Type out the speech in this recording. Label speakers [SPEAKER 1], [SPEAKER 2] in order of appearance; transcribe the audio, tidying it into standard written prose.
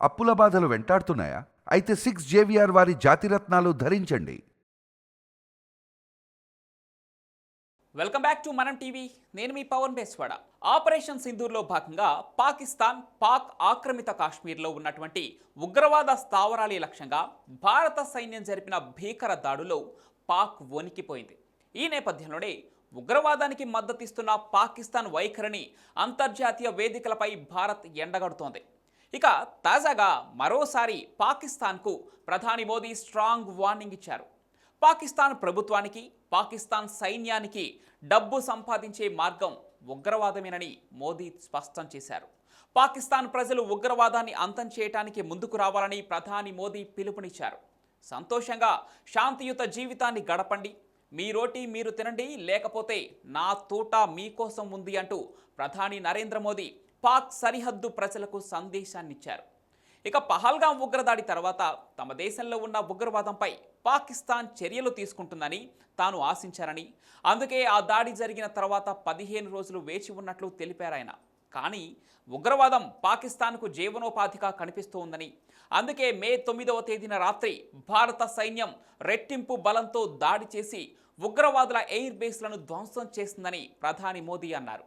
[SPEAKER 1] అప్పుల బాధలు వెంటాడుతున్నాయా? అయితే 6 జేవిఆర్ వారి జాతిరత్నాలు ధరించండి.
[SPEAKER 2] వెల్కమ్ బ్యాక్ టు మనం టీవీ. నేను మీ పవన్ బేస్వాడ. ఆపరేషన్ సింధూర్లో భాగంగా పాక్ ఆక్రమిత కాశ్మీర్లో ఉన్నటువంటి ఉగ్రవాద స్థావరాల లక్ష్యంగా భారత సైన్యం జరిపిన భీకర దాడులో పాక్ వణికిపోయింది. ఈ నేపథ్యంలోనే ఉగ్రవాదానికి మద్దతిస్తున్న పాకిస్తాన్ వైఖరిని అంతర్జాతీయ వేదికలపై భారత్ ఎండగడుతోంది. ఇక తాజాగా మరోసారి పాకిస్తాన్కు ప్రధాని మోదీ స్ట్రాంగ్ వార్నింగ్ ఇచ్చారు. పాకిస్తాన్ ప్రభుత్వానికి, పాకిస్తాన్ సైన్యానికి డబ్బు సంపాదించే మార్గం ఉగ్రవాదమేనని మోదీ స్పష్టం చేశారు. పాకిస్తాన్ ప్రజలు ఉగ్రవాదాన్ని అంతం చేయడానికి ముందుకు రావాలని ప్రధాని మోదీ పిలుపునిచ్చారు. సంతోషంగా శాంతియుత జీవితాన్ని గడపండి, మీ రోటీ మీరు తినండి, లేకపోతే నా తోట మీకోసం ఉంది అంటూ ప్రధాని నరేంద్ర మోదీ పాక్ సరిహద్దు ప్రజలకు సందేశాన్నిచ్చారు. ఇక పహల్గాం ఉగ్రదాడి తర్వాత తమ దేశంలో ఉన్న ఉగ్రవాదంపై పాకిస్తాన్ చర్యలు తీసుకుంటుందని తాను ఆశించారని, అందుకే ఆ దాడి జరిగిన తర్వాత 15 రోజులు వేచి ఉన్నట్లు తెలిపారాయన. కానీ ఉగ్రవాదం పాకిస్తాన్కు జీవనోపాధిగా కనిపిస్తోందని, అందుకే మే 9వ తేదీన రాత్రి భారత సైన్యం రెట్టింపు బలంతో దాడి చేసి ఉగ్రవాదుల ఎయిర్ బేస్లను ధ్వంసం చేసిందని ప్రధాని మోదీ అన్నారు.